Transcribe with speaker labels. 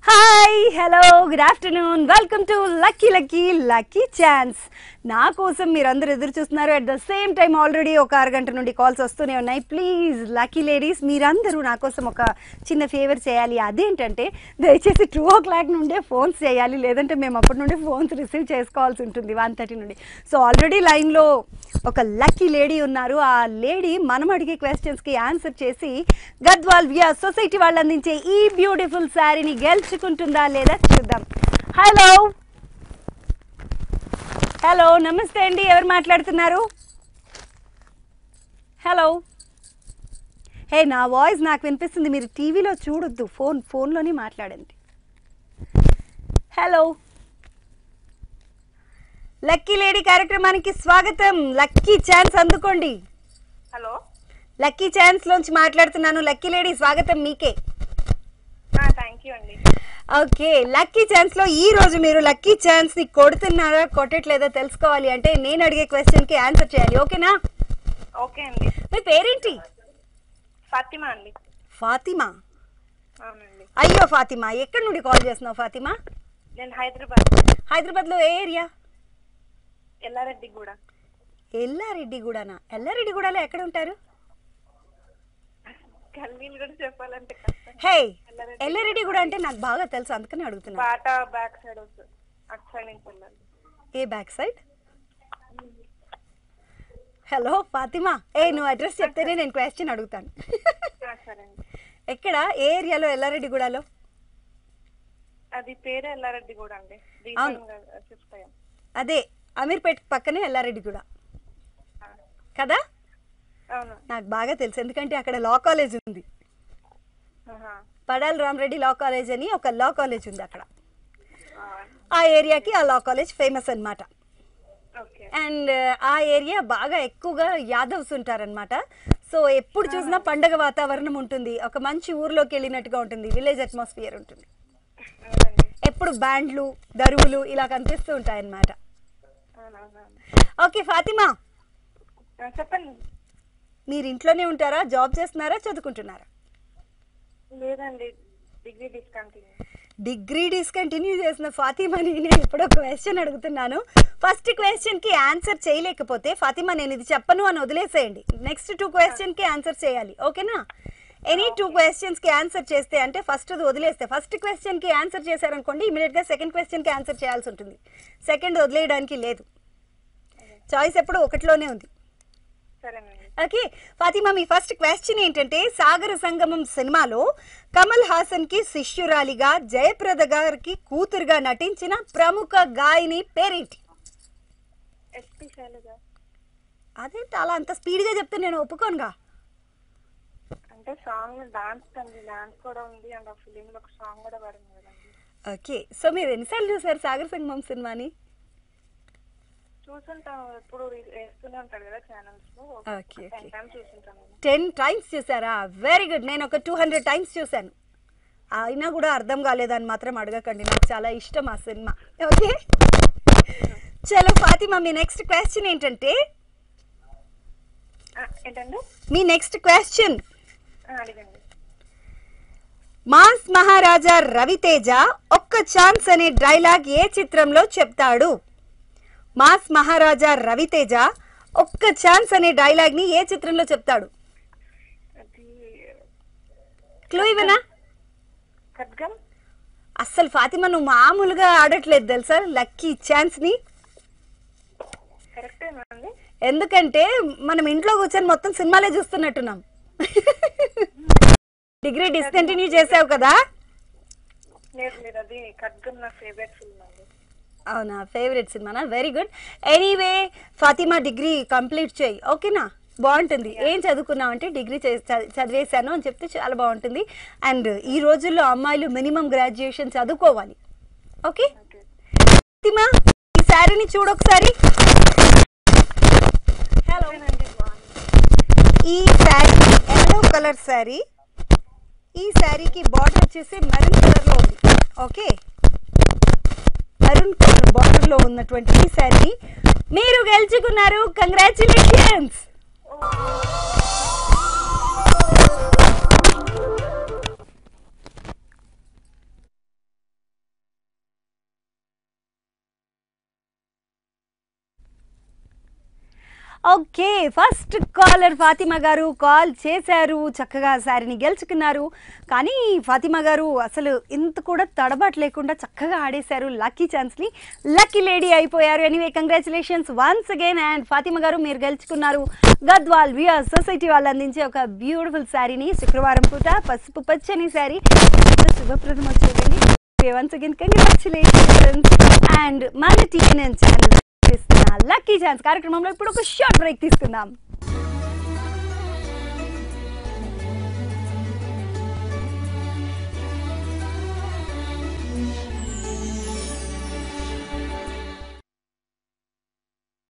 Speaker 1: Hi hello good afternoon welcome to lucky chance. నా కోసం మీరందరూ ఎదురు చూస్తున్నారు. At the same time already ఒక అరగంట నుండి కాల్స్ వస్తూనే ఉన్నాయి. ప్లీజ్ లక్కీ లేడీస్, మీరందరూ నా కోసం ఒక చిన్న ఫేవర్ చేయాలి. అదేంటంటే దయచేసి 2 o'clock నుండే ఫోన్స్ చేయాలి, లేదంటే మేము అప్పటి నుండి ఫోన్స్ రిసీవ్ చేసుకోవాల్సి ఉంటుంది 1:30 నుండి. సో ఆల్రెడీ లైన్లో ఒక లక్కీ లేడీ ఉన్నారు. ఆ లేడీ మనం అడిగే క్వశ్చన్స్కి ఆన్సర్ చేసి గద్వాల్ వియా సొసైటీ వాళ్ళు అందించే ఈ బ్యూటిఫుల్ శారీని గెలుచుకుంటుందా లేదా చూద్దాం. హలో హలో నమస్తే అండి, ఎవరు మాట్లాడుతున్నారు? హలో హే, నా వాయిస్ నాకు వినిపిస్తుంది, మీరు టీవీలో చూడొద్దు, ఫోన్లోనే మాట్లాడండి. హలో, లక్కీ లేడీ కార్యక్రమానికి స్వాగతం. లక్కీ ఛాన్స్ అందుకోండి.
Speaker 2: హలో,
Speaker 1: లక్కీ ఛాన్స్ లోంచి మాట్లాడుతున్నాను. లక్కీ లేడీ స్వాగతం మీకే.
Speaker 2: థ్యాంక్ యూ అండి.
Speaker 1: ఓకే, లక్కీ ఛాన్స్ లో ఈ రోజు మీరు లక్కీ ఛాన్స్ ని కొడుతున్నారా కొట్టట్లేదా తెలుసుకోవాలి అంటే నేను అడిగే క్వశ్చన్ కి ఆన్సర్ చేయాలి. ఓకేనా?
Speaker 2: ఓకే అండి.
Speaker 1: మీ పేరేంటి?
Speaker 2: ఫాతిమా అండి.
Speaker 1: ఫాతిమా?
Speaker 2: అవునండి.
Speaker 1: అయ్యో ఫాతిమా, ఎక్కడి నుండి కాల్ చేస్తున్నావు ఫాతిమా?
Speaker 2: నేను హైదరాబాద్.
Speaker 1: హైదరాబాద్ లో ఏ ఏరియా?
Speaker 2: ఎల్లారెడ్డిగూడ.
Speaker 1: ఎల్లారెడ్డిగూడనా? ఎల్లారెడ్డిగూడలో ఎక్కడ ఉంటారు?
Speaker 2: కల్వీలు కూడా చెప్పాలంటే కష్టం.
Speaker 1: హే, ఎల్లారెడ్డిగూడ అంటే నాకు బాగా తెలుసు, అందుకని అడుగుతున్నా.
Speaker 2: బాటా బ్యాక్ సైడ్ వస్తుంది, అటు సైడ్ నుంచి వెళ్ళాలి.
Speaker 1: ఏ బ్యాక్ సైడ్? హలో ఫాతిమా, నువ్వు అడ్రస్ చెప్తేనే నేను క్వశ్చన్ అడుగుతాను.
Speaker 2: సరే అండి.
Speaker 1: ఎక్కడ, ఏ ఏరియాలో? ఎల్లారెడ్డిగూడలో?
Speaker 2: అది పేరే ఎల్లారెడ్డిగూడ అండి. షిఫ్ట్ అయ్యాం.
Speaker 1: అదే అమీర్పేట పక్కనే ఎల్లారెడ్డిగూడ కదా?
Speaker 2: అవును,
Speaker 1: నాకు బాగా తెలుసు, ఎందుకంటే అక్కడ లా కాలేజ్ ఉంది. పడాల్ రామరెడ్డి లా కాలేజ్ అని ఒక లా కాలేజ్ ఉంది అక్కడ. ఆ ఏరియాకి ఆ లా కాలేజ్ ఫేమస్ అన్నమాట. అండ్ ఆ ఏరియా బాగా ఎక్కువగా యాదవ్స్ ఉంటారనమాట. సో ఎప్పుడు చూసినా పండగ వాతావరణం ఉంటుంది, ఒక మంచి ఊర్లోకి వెళ్ళినట్టుగా ఉంటుంది, విలేజ్ అట్మాస్ఫియర్ ఉంటుంది. ఎప్పుడు బ్యాండ్లు దరువులు ఇలా కనిపిస్తూ ఉంటాయన్నమాట. ఓకే ఫాతిమా,
Speaker 2: చెప్పండి.
Speaker 1: మీరు ఇంట్లోనే ఉంటారా, జాబ్ చేస్తున్నారా, చదువుకుంటున్నారా?
Speaker 2: లేదండి,
Speaker 1: డిగ్రీ డిస్కంటిన్యూ చేసిన ఫాతిమాని నేను ఇప్పుడు ఒక క్వశ్చన్ అడుగుతున్నాను. ఫస్ట్ క్వశ్చన్ కి ఆన్సర్ చేయలేకపోతే ఫాతిమా నేను ఇది చెప్పను అని వదిలేసేయండి. నెక్స్ట్ 2 questions కి ఆన్సర్ చేయాలి. ఓకేనా? ఎనీ 2 questions కి ఆన్సర్ చేస్తే అంటే ఫస్ట్ వదిలేస్తే, ఫస్ట్ క్వశ్చన్ కి ఆన్సర్ చేశారనుకోండి ఇమీడియట్ గా సెకండ్ క్వశ్చన్ కి ఆన్సర్ చేయాల్సి ఉంటుంది. సెకండ్ వదిలేయడానికి లేదు, చాయిస్ ఎప్పుడు ఒకటిలోనే ఉంది. ఓకే ఫాతిమా, మీ ఫస్ట్ క్వశ్చన్ ఏంటంటే సాగర సంగమం సినిమాలో కమల్ హాసన్ కి శిష్యురాలిగా జయప్రద గారికి కూతురుగా నటించిన ప్రముఖ గాయని పేరేంటి? అదేంటి అలా అంత స్పీడ్ గా చెప్తే నేను ఒప్పుకోనుగా.
Speaker 2: అంటే సాంగ్ డాన్స్ కూడా ఉంది అండ్ ఆ ఫిలిం లో ఒక సాంగ్ కూడా పడింది కదండి.
Speaker 1: ఓకే, సో మీరు ఎన్నిసార్లు చూసారు సాగర సంగమం సినిమాని?
Speaker 2: చూసుంటాం, ఎప్పుడు వేస్తూనే ఉంటాడు కదా ఛానల్స్ లో. 10 times చూసుంటాను.
Speaker 1: 10 times చూసారా? Very good. నేను ఒక 200 times చూసాను, అయినా కూడా అర్థం కాలేదని మాత్రం అడగకండి, నాకు చాలా ఇష్టం ఆ సినిమా. ఓకే చలో ఫాతిమా, మీ నెక్స్ట్ క్వశ్చన్ ఏంటంటే?
Speaker 2: ఏంటండి
Speaker 1: మీ నెక్స్ట్ క్వశ్చన్?
Speaker 2: అడిగండి.
Speaker 1: మాస్ మహారాజా రవితేజ ఒక్క ఛాన్స్ అనే డైలాగ్ ఏ చిత్రంలో చెప్తాడు? మాస్ మహారాజా రవితేజ ఒక్క ఛాన్స్ అనే డైలాగ్ ని ఏ చిత్రంలో చెప్తాడు? క్లూ ఇవ్వనా? అస్సలు ఫాతిమా నువ్వు మామూలుగా ఆడట్లేదు తెలుసా లక్కీ ఛాన్స్ ని. ఎందుకంటే మనం ఇంట్లో కూర్చొని మొత్తం సినిమాలే చూస్తున్నట్టున్నాం. డిగ్రీ డిస్కంటిన్యూ చేసావు కదా? అవునా, ఫేవరెట్ సినిమానా? Very good. Anyway Fatima, degree complete చేయి, ఓకేనా? బాగుంటుంది. ఏం చదువుకున్నావు అంటే డిగ్రీ చదివేశాను అని చెప్తే చాలా బాగుంటుంది. అండ్ ఈ రోజుల్లో అమ్మాయిలు మినిమం గ్రాడ్యుయేషన్ చదువుకోవాలి. ఓకే ఫాతిమా, ఈ శారీని చూడొకసారి. హలో, ఈ శారీ ఎల్లో కలర్ శారీ, ఈ శారీకి బార్డర్ వచ్చేసి మెరూన్ కలర్ లో ఉంది. ఓకే, మెరూన్ కలర్ బార్డర్ లో ఉన్నటువంటి ఈ శారీ మీరు గెలుచుకున్నారు. Congratulations. Okay, first caller Fatima గారు కాల్ చేశారు, చక్కగా శారీని గెలుచుకున్నారు. కానీ ఫాతిమా గారు అసలు ఇంత కూడా తడబాటు లేకుండా చక్కగా ఆడేశారు. లక్కీ ఛాన్స్ని లక్కీ లేడీ అయిపోయారు. Anyway congratulations once again. And Fatima గారు మీరు గెలుచుకున్నారు గద్వాల్ విఆర్ సొసైటీ వాళ్ళు అందించే ఒక బ్యూటిఫుల్ శారీని. శుక్రవారం పూట పసుపు పచ్చని శారీ శుభప్రదం వచ్చేదండి. Once again congratulations. అండ్ మన టీఎన్ఎన్ ఛానల్ లక్కీ ఛాన్స్ కార్యక్రమంలో ఇప్పుడు ఒక షార్ట్ బ్రేక్ తీసుకుందాం.